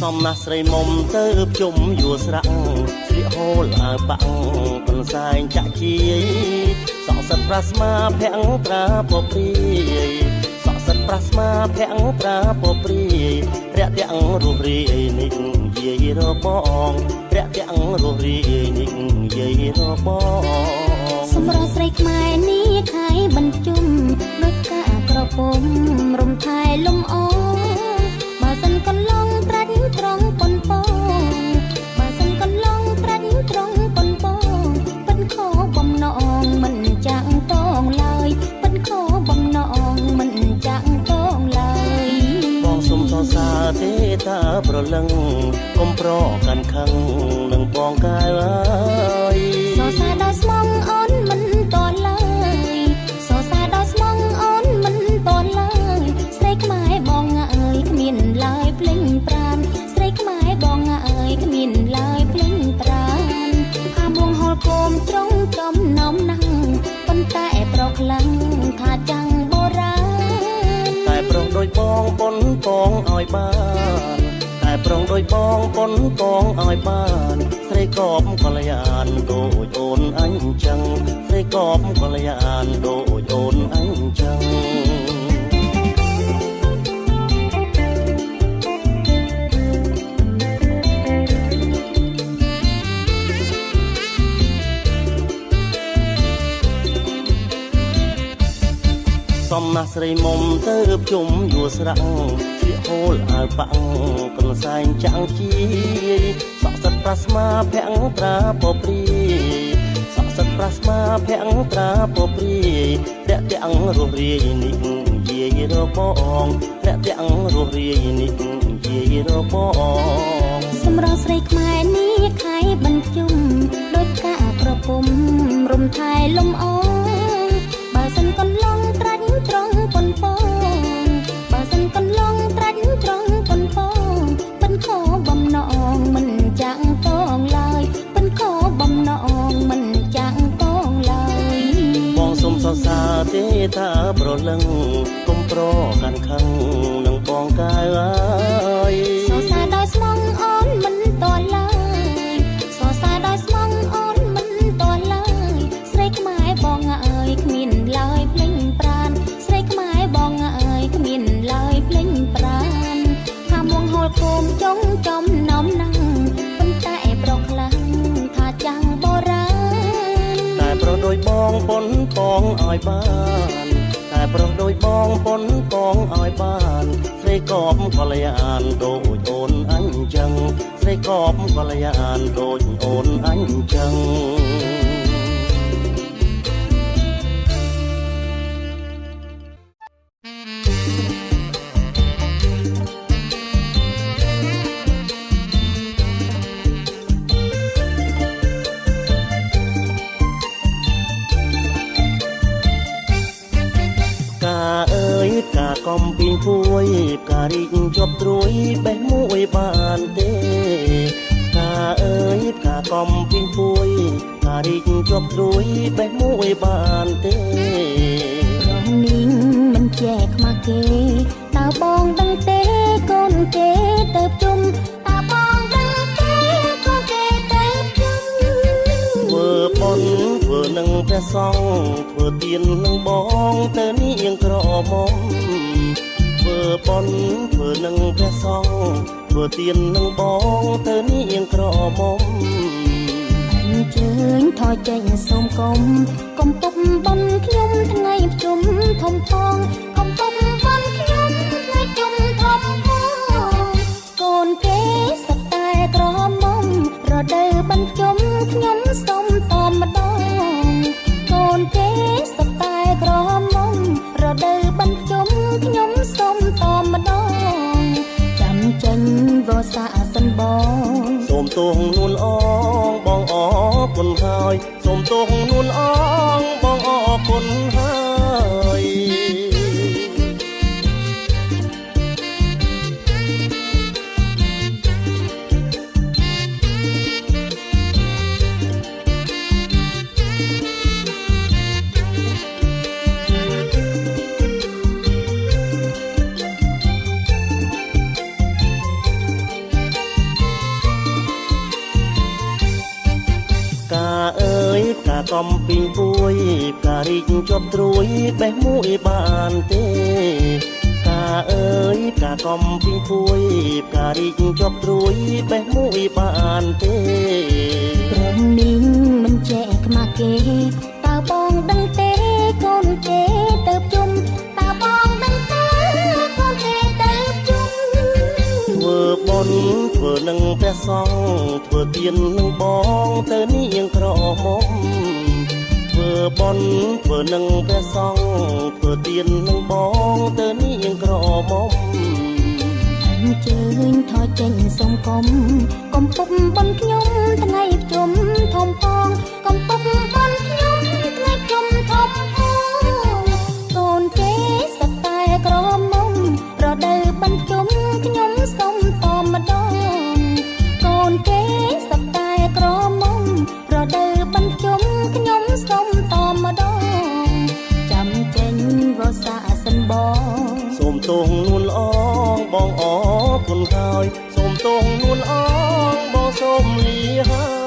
សំណាស់ស្រីមុំទៅជុំយួរស្រាក់ស្លៀកហូលអាវប៉ាំងប៉ុនសែងចាក់ជាយសក់សិតប្រាស្មាភាំងត្រាពព្រាយសក់សិតប្រាស្មាភាំងត្រាពព្រាយរាក់ទាំងរស់រាយនេះយាយរបងរាក់ទាំងរស់រាយនេះយាយរបងសម្រស់ស្រីខ្មែរនេះខៃបញ្ជុំដូចកាក្រពុំរំថែលំអបើសិនកន្លងត្រាច់ត្រង់ប៉ុនពងបើសិនកន្លងត្រាច់ត្រង់ប៉ុនពងពិនខោបំណងមិនចាក់តងឡើយពិនខោបំណងមិនចាក់តងឡើយបងសុំសរសើរទេតាប្រលឹងកុំប្រកាន់ខឹងនឹងបងកែវអើយសរសើរដល់ស្មងអូនមិនតឡើយសរសើរដល់ស្មងអូនមិនតឡើយស្រីខ្មែរបងអើយគ្មានឡើយភ្លេងប្រានស្រីខ្មែរបងអើយគ្មានឡើយភ្លេងប្រានអាមួងហល់គោមត្រង់ចំនំណាំងប៉ុន្តែប្រខ្លាំងថាចាំងបុរាណតែប្រុងដូចបងប៉ុនពងឲ្យបានតែប្រុងដូចបងប៉ុនពងឲ្យបានស្រីកបកល្យានដូចអូនអញចឹងស្រីកបកល្យានដូចអូនអញចឹងសំណាស់ស្រីមុំទៅជុំយួរស្រាក់ស្លៀកហូលអាវប៉ាំងកន្សែងចាំងជាយសក់សិតប្រាស្មាភាំងត្រាពព្រាយសក់សិតប្រាស្មាភាំងត្រាពព្រាយរាក់ទាំងរស់រាយនេះយាយរបងរាក់ទាំងរស់រាយនេះយាយរបងសម្រស់ស្រីខ្មែរនេះខៃបញ្ជុំដូចកាក្រពុំរំថែលំអបើសិនកន្លងត្រាច់ត្រង់ប៉ុនពងបើសិនកន្លងត្រាច់ត្រង់ប៉ុនពងពិនខោបំណងមិនចាក់តងឡើយពិនខោបំណងមិនចាក់តងឡើយបងសុំសរសើរទេតាប្រលឹងកុំប្រកាន់ខឹងនឹងបងកែវអើយសរសើរដោយស្មងអូនមិនតឡើយសរសើរដោយស្មងអូនមិនតឡើយស្រីខ្មែរបងអើយគ្មានឡើយភ្លេងប្រានស្រីខ្មែរបងអើយគ្មានឡើយភ្លេងប្រានថាមួងហូលគោមចុងចំនំណាំងប៉ុន្តែប្រខ្លាំងថាចាំងបុរាណតែប្រុសដូចបងប៉ុនពងឲ្យបានតែប្រុសដូចបងប៉ុនពងឲ្យបានស្រីកបកល្យានដូចអូនអញចឹងស្រីកបកល្យានដូចអូនអញចឹងកាកំពីងពួយការីកជាប់ត្រួយបេះមួយបានទេកាអើយកាកំពីងពួយការីកជាប់ត្រួយបេះមួយបានទេរងនីងមិនចែកខ្មាស់គេតើបងដឹងទេកូនគេទៅជុំតើបងដឹងទេកូនគេទៅជុំធ្វើបុណ្យធ្វើនឹងព្រះសង្ឃធ្វើទាននឹងបងទៅនាងក្រមុំធ្វើបុណ្យធ្វើនឹងព្រះសង្ឃធ្វើទាននឹងបងទៅនាងក្រមុំអញ្ជើញថយចេញសូមកុំពុកបុណ្យខ្ញុំថ្ងៃប្រជុំធំផងកុំពុកបុណ្យខ្ញុំថ្ងៃជុំធំផងកូនគេសត្វតែក្រមុំរដូវបញ្ជុំខ្ញុំសុំតម្ដងកូនគេសត្វតែក្រមុំរដូវបញ្ជុំខ្ញុំសុំតម្ដងចាំចេញវស្សាសិនបងសូមទោសនួនអងបងអរគុណហើយសូមទោសនួនអងបងអរគុណហើយ កំពីងពួយផ្ការីកជាប់ត្រួយបេះមួយបានទេផ្កាអើយផ្កាកំពីងពួយផ្ការីកជាប់ត្រួយបេះមួយបានទេ ព្រមនេះមិនចែកខ្មាស់គេតើបងដឹងទេកូនគេទៅជុំតើបងដឹងទេកូនគេទៅជុំ ធ្វើបុណ្យធ្វើនឹងព្រះសង្ឃធ្វើទាននឹងបងទៅនាងក្រមុំធ្វើបុណ្យធ្វើនឹងព្រះសង្ឃធ្វើទាននឹងបងទៅនាងក្រមុំ អញ្ជើញថយចេញសុំគុំកុំពុកបនខ្ញុំថ្ងៃជុំធំផងកុំពុកបនខ្ញុំថ្ងៃជុំធំផងកូនគេសត្វតែក្រមុំរដូវបិណ្ឌជុំខ្ញុំសុំតម្ដងកូនគេសត្វតែក្រមុំរដូវបិណ្ឌជុំខ្ញុំសុំតម្ដងចាំចេញវស្សាសិនបង សូមទោសនួនអងបងអរគុណហើយសូមទោសនួនអងបងសូមលាហើយ